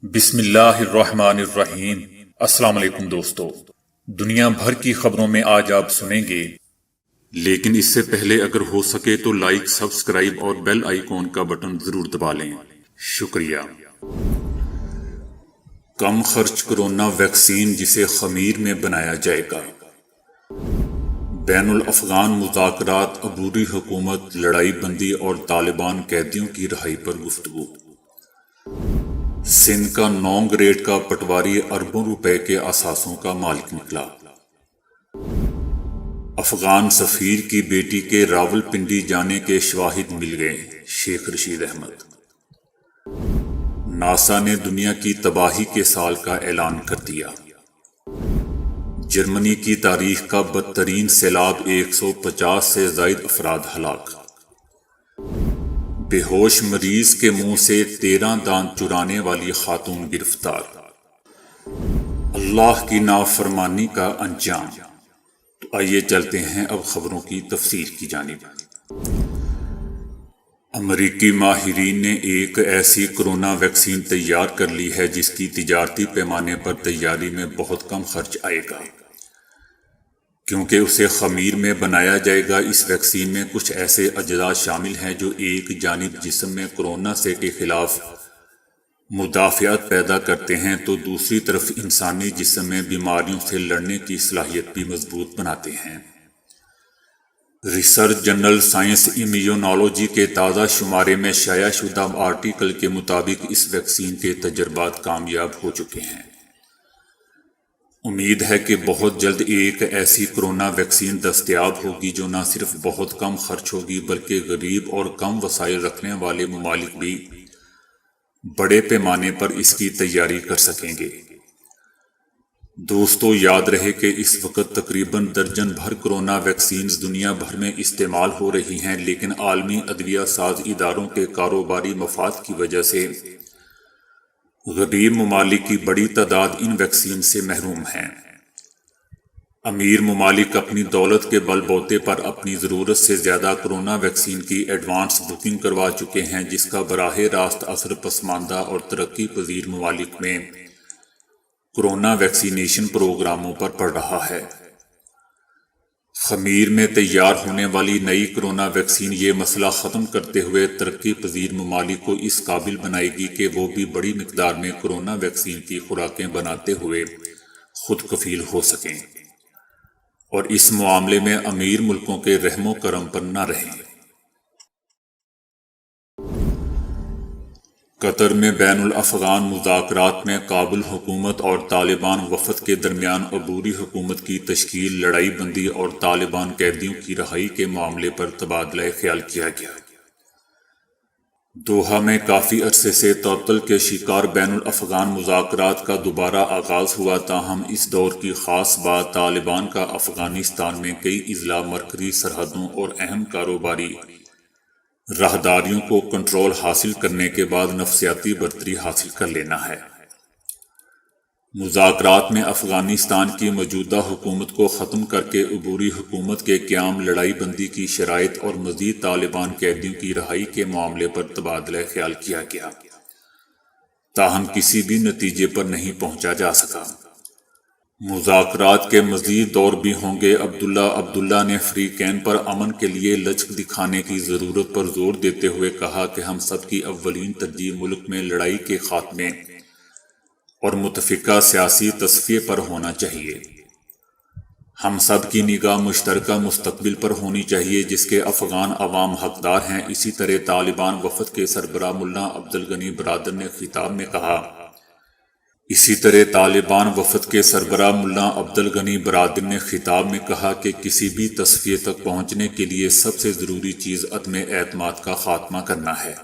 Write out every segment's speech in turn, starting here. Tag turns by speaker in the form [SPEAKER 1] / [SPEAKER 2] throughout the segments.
[SPEAKER 1] بسم اللہ الرحمن الرحیم۔ السلام علیکم دوستو، دنیا بھر کی خبروں میں آج آپ سنیں گے، لیکن اس سے پہلے اگر ہو سکے تو لائک، سبسکرائب اور بیل آئیکن کا بٹن ضرور دبا لیں۔ شکریہ۔ کم خرچ کرونا ویکسین جسے خمیر میں بنایا جائے گا۔ بین الافغان مذاکرات، عبوری حکومت، لڑائی بندی اور طالبان قیدیوں کی رہائی پر گفتگو۔ سندھ کا 9 گریڈ کا پٹواری اربوں روپے کے اثاثوں کا مالک نکلا۔ افغان سفیر کی بیٹی کے راولپنڈی جانے کے شواہد مل گئے، شیخ رشید احمد۔ ناسا نے دنیا کی تباہی کے سال کا اعلان کر دیا۔ جرمنی کی تاریخ کا بدترین سیلاب، 150 سے زائد افراد ہلاک۔ بے ہوش مریض کے منہ سے 13 دانت چرانے والی خاتون گرفتار۔ اللہ کی نافرمانی کا انجام۔ تو آئیے چلتے ہیں اب خبروں کی تفصیل کی جانب۔ امریکی ماہرین نے ایک ایسی کرونا ویکسین تیار کر لی ہے جس کی تجارتی پیمانے پر تیاری میں بہت کم خرچ آئے گا، کیونکہ اسے خمیر میں بنایا جائے گا۔ اس ویکسین میں کچھ ایسے اجزاء شامل ہیں جو ایک جانب جسم میں کورونا سے کے خلاف مدافعت پیدا کرتے ہیں تو دوسری طرف انسانی جسم میں بیماریوں سے لڑنے کی صلاحیت بھی مضبوط بناتے ہیں۔ ریسرچ جرنل سائنس امیونالوجی کے تازہ شمارے میں شائع شدہ آرٹیکل کے مطابق اس ویکسین کے تجربات کامیاب ہو چکے ہیں۔ امید ہے کہ بہت جلد ایک ایسی کرونا ویکسین دستیاب ہوگی جو نہ صرف بہت کم خرچ ہوگی بلکہ غریب اور کم وسائل رکھنے والے ممالک بھی بڑے پیمانے پر اس کی تیاری کر سکیں گے۔ دوستو، یاد رہے کہ اس وقت تقریباً درجن بھر کرونا ویکسینز دنیا بھر میں استعمال ہو رہی ہیں، لیکن عالمی ادویہ ساز اداروں کے کاروباری مفاد کی وجہ سے غریب ممالک کی بڑی تعداد ان ویکسین سے محروم ہیں۔ امیر ممالک اپنی دولت کے بل بوتے پر اپنی ضرورت سے زیادہ کرونا ویکسین کی ایڈوانس بکنگ کروا چکے ہیں، جس کا براہ راست اثر پسماندہ اور ترقی پذیر ممالک میں کرونا ویکسینیشن پروگراموں پر پڑ رہا ہے۔ خمیر میں تیار ہونے والی نئی کرونا ویکسین یہ مسئلہ ختم کرتے ہوئے ترقی پذیر ممالک کو اس قابل بنائے گی کہ وہ بھی بڑی مقدار میں کرونا ویکسین کی خوراکیں بناتے ہوئے خود کفیل ہو سکیں اور اس معاملے میں امیر ملکوں کے رحم و کرم پر نہ رہیں۔ قطر میں بین الافغان مذاکرات میں کابل حکومت اور طالبان وفد کے درمیان عبوری حکومت کی تشکیل، لڑائی بندی اور طالبان قیدیوں کی رہائی کے معاملے پر تبادلہ خیال کیا گیا۔ دوحہ میں کافی عرصے سے تعطل کے شکار بین الافغان مذاکرات کا دوبارہ آغاز ہوا، تاہم اس دور کی خاص بات طالبان کا افغانستان میں کئی اضلاع، مرکزی سرحدوں اور اہم کاروباری راہداریوں کو کنٹرول حاصل کرنے کے بعد نفسیاتی برتری حاصل کر لینا ہے۔ مذاکرات میں افغانستان کی موجودہ حکومت کو ختم کر کے عبوری حکومت کے قیام، لڑائی بندی کی شرائط اور مزید طالبان قیدیوں کی رہائی کے معاملے پر تبادلہ خیال کیا گیا، تاہم کسی بھی نتیجے پر نہیں پہنچا جا سکا۔ مذاکرات کے مزید دور بھی ہوں گے۔ عبداللہ نے فریقین پر امن کے لیے لچک دکھانے کی ضرورت پر زور دیتے ہوئے کہا کہ ہم سب کی اولین ترجیح ملک میں لڑائی کے خاتمے اور متفقہ سیاسی تصفیے پر ہونا چاہیے۔ ہم سب کی نگاہ مشترکہ مستقبل پر ہونی چاہیے جس کے افغان عوام حقدار ہیں۔ اسی طرح طالبان وفد کے سربراہ ملا عبدالغنی برادر نے خطاب میں کہا کہ کسی بھی تصفیے تک پہنچنے کے لیے سب سے ضروری چیز عدم اعتماد کا خاتمہ کرنا ہے۔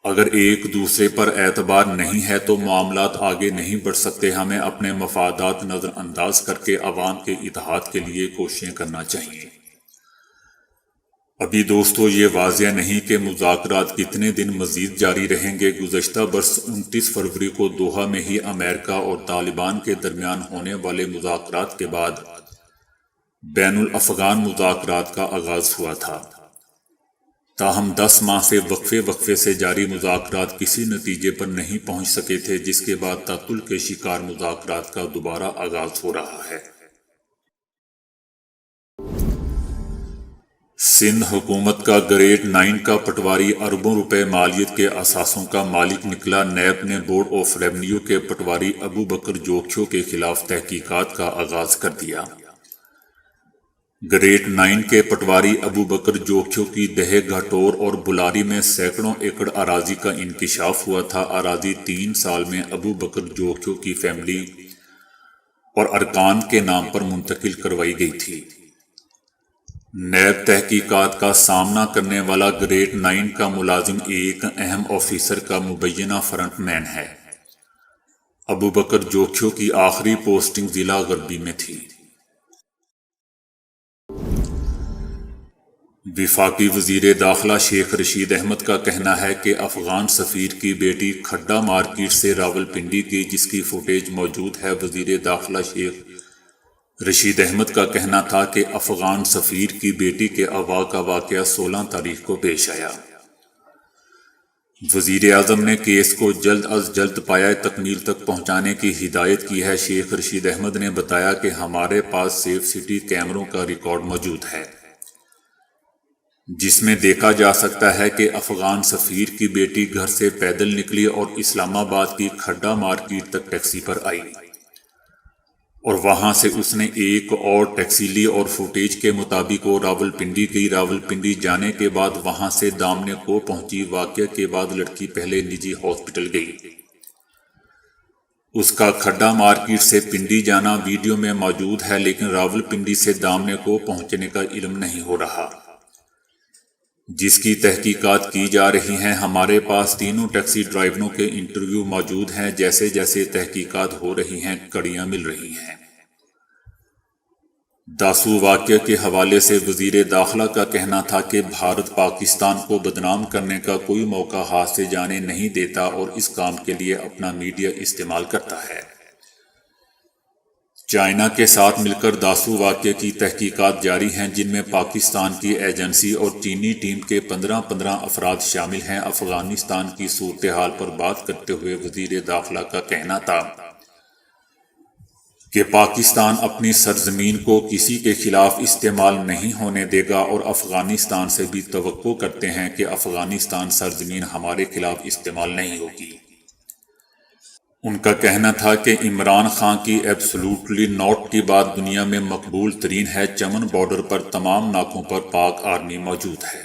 [SPEAKER 1] اگر ایک دوسرے پر اعتبار نہیں ہے تو معاملات آگے نہیں بڑھ سکتے۔ ہمیں اپنے مفادات نظر انداز کر کے عوام کے اتحاد کے لیے کوششیں کرنا چاہیے۔ ابھی دوستو یہ واضح نہیں کہ مذاکرات کتنے دن مزید جاری رہیں گے۔ گزشتہ برس 29 فروری کو دوحہ میں ہی امریکہ اور طالبان کے درمیان ہونے والے مذاکرات کے بعد بین الافغان مذاکرات کا آغاز ہوا تھا۔ تاہم 10 ماہ سے وقفے سے جاری مذاکرات کسی نتیجے پر نہیں پہنچ سکے تھے، جس کے بعد تعطل کے شکار مذاکرات کا دوبارہ آغاز ہو رہا ہے۔ سندھ حکومت کا گریڈ 9 کا پٹواری اربوں روپے مالیت کے اثاثوں کا مالک نکلا۔ نیب نے بورڈ آف ریونیو کے پٹواری ابو بکر جوکھیو کے خلاف تحقیقات کا آغاز کر دیا۔ گریڈ 9 کے پٹواری ابو بکر جوکھیو کی دہے گھٹور اور بلاری میں سینکڑوں ایکڑ اراضی کا انکشاف ہوا تھا۔ اراضی 3 سال میں ابو بکر جوکھیو کی فیملی اور ارکان کے نام پر منتقل کروائی گئی تھی۔ نیب تحقیقات کا سامنا کرنے والا گریڈ 9 کا ملازم ایک اہم آفیسر کا مبینہ فرنٹ مین ہے۔ ابو بکر جوکھیو کی آخری پوسٹنگ ضلع غربی میں تھی۔ وفاقی وزیر داخلہ شیخ رشید احمد کا کہنا ہے کہ افغان سفیر کی بیٹی کھڈا مارکیٹ سے راولپنڈی گئی، جس کی فوٹیج موجود ہے۔ وزیر داخلہ شیخ رشید احمد کا کہنا تھا کہ افغان سفیر کی بیٹی کے اغوا کا واقعہ 16 تاریخ کو پیش آیا۔ وزیر اعظم نے کیس کو جلد از جلد پایہ تکمیل تک پہنچانے کی ہدایت کی ہے۔ شیخ رشید احمد نے بتایا کہ ہمارے پاس سیف سٹی کیمروں کا ریکارڈ موجود ہے، جس میں دیکھا جا سکتا ہے کہ افغان سفیر کی بیٹی گھر سے پیدل نکلی اور اسلام آباد کی کھڈا مارکیٹ تک ٹیکسی پر آئی، اور وہاں سے اس نے ایک اور ٹیکسی لی اور فوٹیج کے مطابق وہ راولپنڈی گئی۔ راولپنڈی جانے کے بعد وہاں سے دامنے کو پہنچی۔ واقعے کے بعد لڑکی پہلے نجی ہاسپٹل گئی۔ اس کا کھڈا مارکیٹ سے پنڈی جانا ویڈیو میں موجود ہے، لیکن راولپنڈی سے دامنے کو پہنچنے کا علم نہیں ہو رہا، جس کی تحقیقات کی جا رہی ہیں۔ ہمارے پاس تینوں ٹیکسی ڈرائیوروں کے انٹرویو موجود ہیں۔ جیسے جیسے تحقیقات ہو رہی ہیں، کڑیاں مل رہی ہیں۔ داسو واقعے کے حوالے سے وزیر داخلہ کا کہنا تھا کہ بھارت پاکستان کو بدنام کرنے کا کوئی موقع ہاتھ سے جانے نہیں دیتا اور اس کام کے لیے اپنا میڈیا استعمال کرتا ہے۔ چائنا کے ساتھ مل کر داسو واقعے کی تحقیقات جاری ہیں، جن میں پاکستان کی ایجنسی اور چینی ٹیم کے 15 افراد شامل ہیں۔ افغانستان کی صورتحال پر بات کرتے ہوئے وزیر داخلہ کا کہنا تھا کہ پاکستان اپنی سرزمین کو کسی کے خلاف استعمال نہیں ہونے دے گا، اور افغانستان سے بھی توقع کرتے ہیں کہ افغانستان سرزمین ہمارے خلاف استعمال نہیں ہوگی۔ ان کا کہنا تھا کہ عمران خان کی ایبسولوٹلی ناٹ کی بات دنیا میں مقبول ترین ہے۔ چمن بارڈر پر تمام ناکوں پر پاک آرمی موجود ہے۔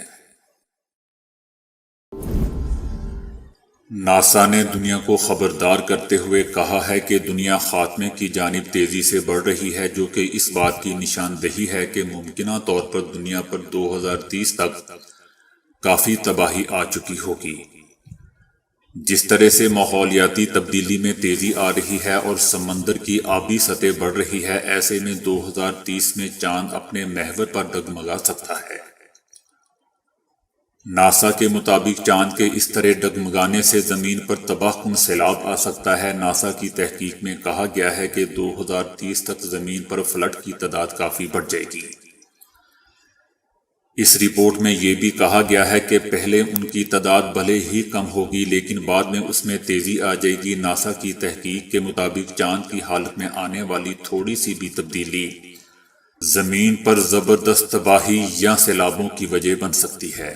[SPEAKER 1] ناسا نے دنیا کو خبردار کرتے ہوئے کہا ہے کہ دنیا خاتمے کی جانب تیزی سے بڑھ رہی ہے، جو کہ اس بات کی نشاندہی ہے کہ ممکنہ طور پر دنیا پر 2030 تک کافی تباہی آ چکی ہوگی۔ جس طرح سے ماحولیاتی تبدیلی میں تیزی آ رہی ہے اور سمندر کی آبی سطح بڑھ رہی ہے، ایسے میں 2030 میں چاند اپنے محور پر ڈگمگا سکتا ہے۔ ناسا کے مطابق چاند کے اس طرح ڈگمگانے سے زمین پر تباہ کن سیلاب آ سکتا ہے۔ ناسا کی تحقیق میں کہا گیا ہے کہ 2030 تک زمین پر فلڈ کی تعداد کافی بڑھ جائے گی۔ اس رپورٹ میں یہ بھی کہا گیا ہے کہ پہلے ان کی تعداد بھلے ہی کم ہوگی، لیکن بعد میں اس میں تیزی آ جائے گی۔ ناسا کی تحقیق کے مطابق چاند کی حالت میں آنے والی تھوڑی سی بھی تبدیلی زمین پر زبردست تباہی یا سیلابوں کی وجہ بن سکتی ہے۔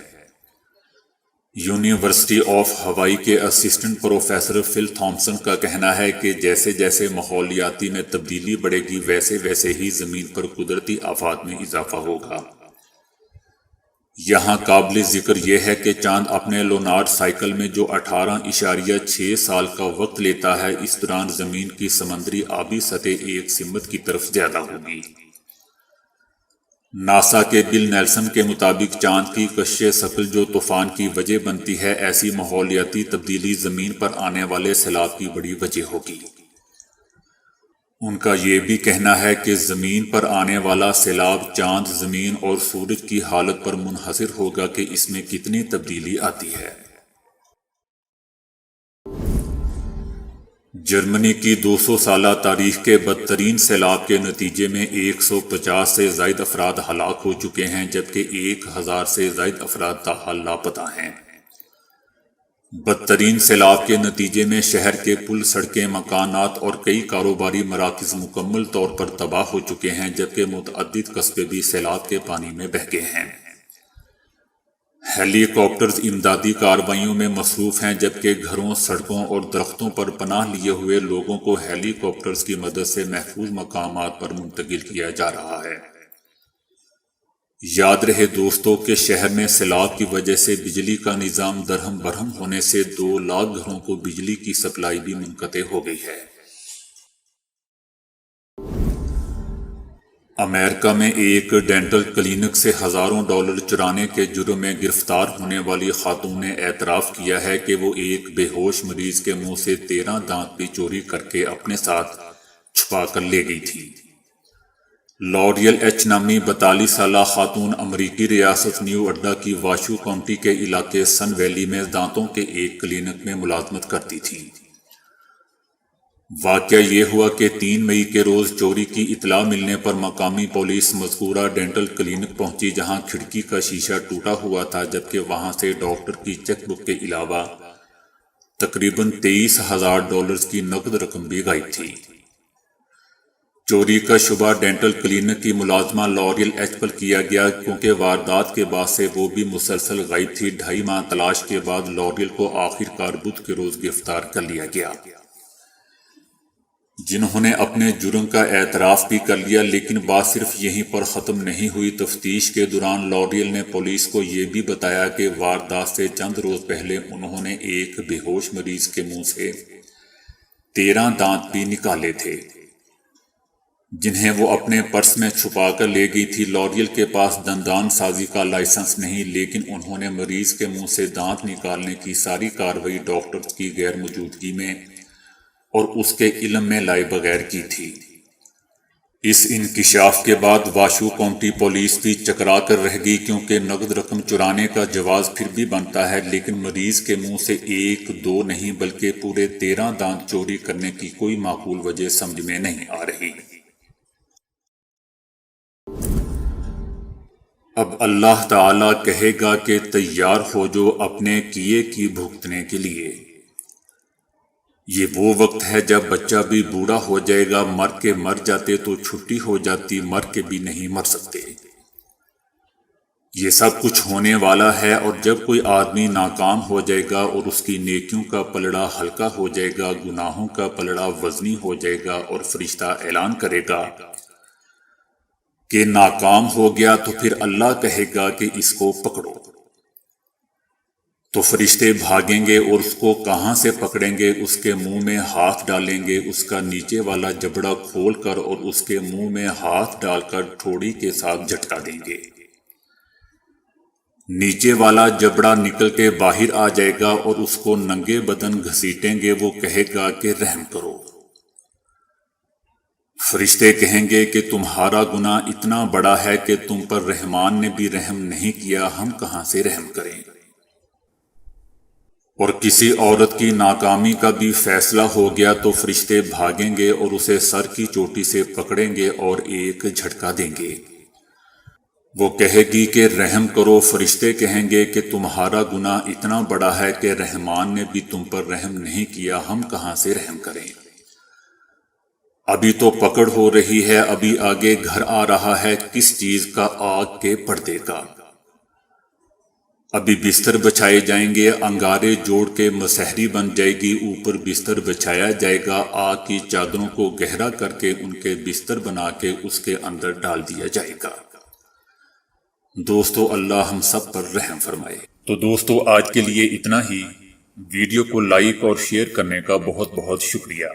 [SPEAKER 1] یونیورسٹی آف ہوائی کے اسسٹنٹ پروفیسر فل تھامسن کا کہنا ہے کہ جیسے جیسے ماحولیاتی میں تبدیلی بڑھے گی، ویسے ویسے ہی زمین پر قدرتی آفات میں اضافہ ہوگا۔ یہاں قابل ذکر یہ ہے کہ چاند اپنے لونار سائیکل میں جو 18.6 سال کا وقت لیتا ہے، اس دوران زمین کی سمندری آبی سطح ایک سمت کی طرف زیادہ ہوگی۔ ناسا کے بل نیلسن کے مطابق چاند کی کشش ثقل جو طوفان کی وجہ بنتی ہے، ایسی ماحولیاتی تبدیلی زمین پر آنے والے سیلاب کی بڑی وجہ ہوگی۔ ان کا یہ بھی کہنا ہے کہ زمین پر آنے والا سیلاب چاند، زمین اور سورج کی حالت پر منحصر ہوگا کہ اس میں کتنی تبدیلی آتی ہے۔ جرمنی کی 200 سالہ تاریخ کے بدترین سیلاب کے نتیجے میں 150 سے زائد افراد ہلاک ہو چکے ہیں، جبکہ 1000 سے زائد افراد تاحال لاپتہ ہیں۔ بدترین سیلاب کے نتیجے میں شہر کے پل، سڑکیں، مکانات اور کئی کاروباری مراکز مکمل طور پر تباہ ہو چکے ہیں، جبکہ متعدد قصبے بھی سیلاب کے پانی میں بہہ گئے ہیں۔ ہیلی کاپٹرز امدادی کارروائیوں میں مصروف ہیں، جبکہ گھروں، سڑکوں اور درختوں پر پناہ لیے ہوئے لوگوں کو ہیلی کاپٹرز کی مدد سے محفوظ مقامات پر منتقل کیا جا رہا ہے۔ یاد رہے دوستو کہ شہر میں سیلاب کی وجہ سے بجلی کا نظام درہم برہم ہونے سے 2 لاکھ گھروں کو بجلی کی سپلائی بھی منقطع ہو گئی ہے۔ امریکہ میں ایک ڈینٹل کلینک سے ہزاروں ڈالر چرانے کے جرم میں گرفتار ہونے والی خاتون نے اعتراف کیا ہے کہ وہ ایک بے ہوش مریض کے منہ سے 13 دانت بھی چوری کر کے اپنے ساتھ چھپا کر لے گئی تھی۔ لوریل ایچ نامی 42 سالہ خاتون امریکی ریاست نیو اڈا کی واشو کاؤنٹی کے علاقے سن ویلی میں دانتوں کے ایک کلینک میں ملازمت کرتی تھی۔ واقعہ یہ ہوا کہ 3 مئی کے روز چوری کی اطلاع ملنے پر مقامی پولیس مذکورہ ڈینٹل کلینک پہنچی، جہاں کھڑکی کا شیشہ ٹوٹا ہوا تھا، جبکہ وہاں سے ڈاکٹر کی چیک بک کے علاوہ تقریباً 23,000 ڈالرز کی نقد رقم بھی غائب تھی۔ چوری کا شبہ ڈینٹل کلینک کی ملازمہ لوریل ایچ پر کیا گیا، کیونکہ واردات کے بعد سے وہ بھی مسلسل غائب تھی۔ 2.5 ماہ تلاش کے بعد لوریل کو آخر کار بدھ کے روز گرفتار کر لیا گیا، جنہوں نے اپنے جرم کا اعتراف بھی کر لیا۔ لیکن بات صرف یہیں پر ختم نہیں ہوئی۔ تفتیش کے دوران لوریل نے پولیس کو یہ بھی بتایا کہ واردات سے چند روز پہلے انہوں نے ایک بے ہوش مریض کے منہ سے 13 دانت بھی نکالے تھے، جنہیں وہ اپنے پرس میں چھپا کر لے گئی تھی۔ لوریل کے پاس دندان سازی کا لائسنس نہیں، لیکن انہوں نے مریض کے منہ سے دانت نکالنے کی ساری کارروائی ڈاکٹر کی غیر موجودگی میں اور اس کے علم میں لائے بغیر کی تھی۔ اس انکشاف کے بعد واشو کاؤنٹی پولیس بھی چکرا کر رہ گئی، کیونکہ نقد رقم چرانے کا جواز پھر بھی بنتا ہے، لیکن مریض کے منہ سے 1 2 نہیں بلکہ پورے 13 دانت چوری کرنے کی کوئی معقول وجہ سمجھ میں نہیں آ رہی۔ اب اللہ تعالیٰ کہے گا کہ تیار ہو جو اپنے کیے کی بھگتنے کے لیے۔ یہ وہ وقت ہے جب بچہ بھی بوڑھا ہو جائے گا، مر کے مر جاتے تو چھٹی ہو جاتی، مر کے بھی نہیں مر سکتے۔ یہ سب کچھ ہونے والا ہے، اور جب کوئی آدمی ناکام ہو جائے گا اور اس کی نیکیوں کا پلڑا ہلکا ہو جائے گا، گناہوں کا پلڑا وزنی ہو جائے گا، اور فرشتہ اعلان کرے گا کہ ناکام ہو گیا، تو پھر اللہ کہے گا کہ اس کو پکڑو۔ تو فرشتے بھاگیں گے اور اس کو کہاں سے پکڑیں گے؟ اس کے منہ میں ہاتھ ڈالیں گے، اس کا نیچے والا جبڑا کھول کر اور اس کے منہ میں ہاتھ ڈال کر ٹھوڑی کے ساتھ جھٹکا دیں گے۔ نیچے والا جبڑا نکل کے باہر آ جائے گا اور اس کو ننگے بدن گھسیٹیں گے۔ وہ کہے گا کہ رحم کرو۔ فرشتے کہیں گے کہ تمہارا گناہ اتنا بڑا ہے کہ تم پر رحمان نے بھی رحم نہیں کیا، ہم کہاں سے رحم کریں؟ اور کسی عورت کی ناکامی کا بھی فیصلہ ہو گیا تو فرشتے بھاگیں گے اور اسے سر کی چوٹی سے پکڑیں گے اور ایک جھٹکا دیں گے۔ وہ کہے گی کہ رحم کرو۔ فرشتے کہیں گے کہ تمہارا گناہ اتنا بڑا ہے کہ رحمان نے بھی تم پر رحم نہیں کیا، ہم کہاں سے رحم کریں؟ ابھی تو پکڑ ہو رہی ہے، ابھی آگے گھر آ رہا ہے، کس چیز کا؟ آگ کے پردے کا۔ ابھی بستر بچھائے جائیں گے، انگارے جوڑ کے مسہری بن جائے گی، اوپر بستر بچھایا جائے گا، آگ کی چادروں کو گہرا کر کے ان کے بستر بنا کے اس کے اندر ڈال دیا جائے گا۔ دوستو اللہ ہم سب پر رحم فرمائے۔ تو دوستو آج کے لیے اتنا ہی۔ ویڈیو کو لائک اور شیئر کرنے کا بہت بہت شکریہ۔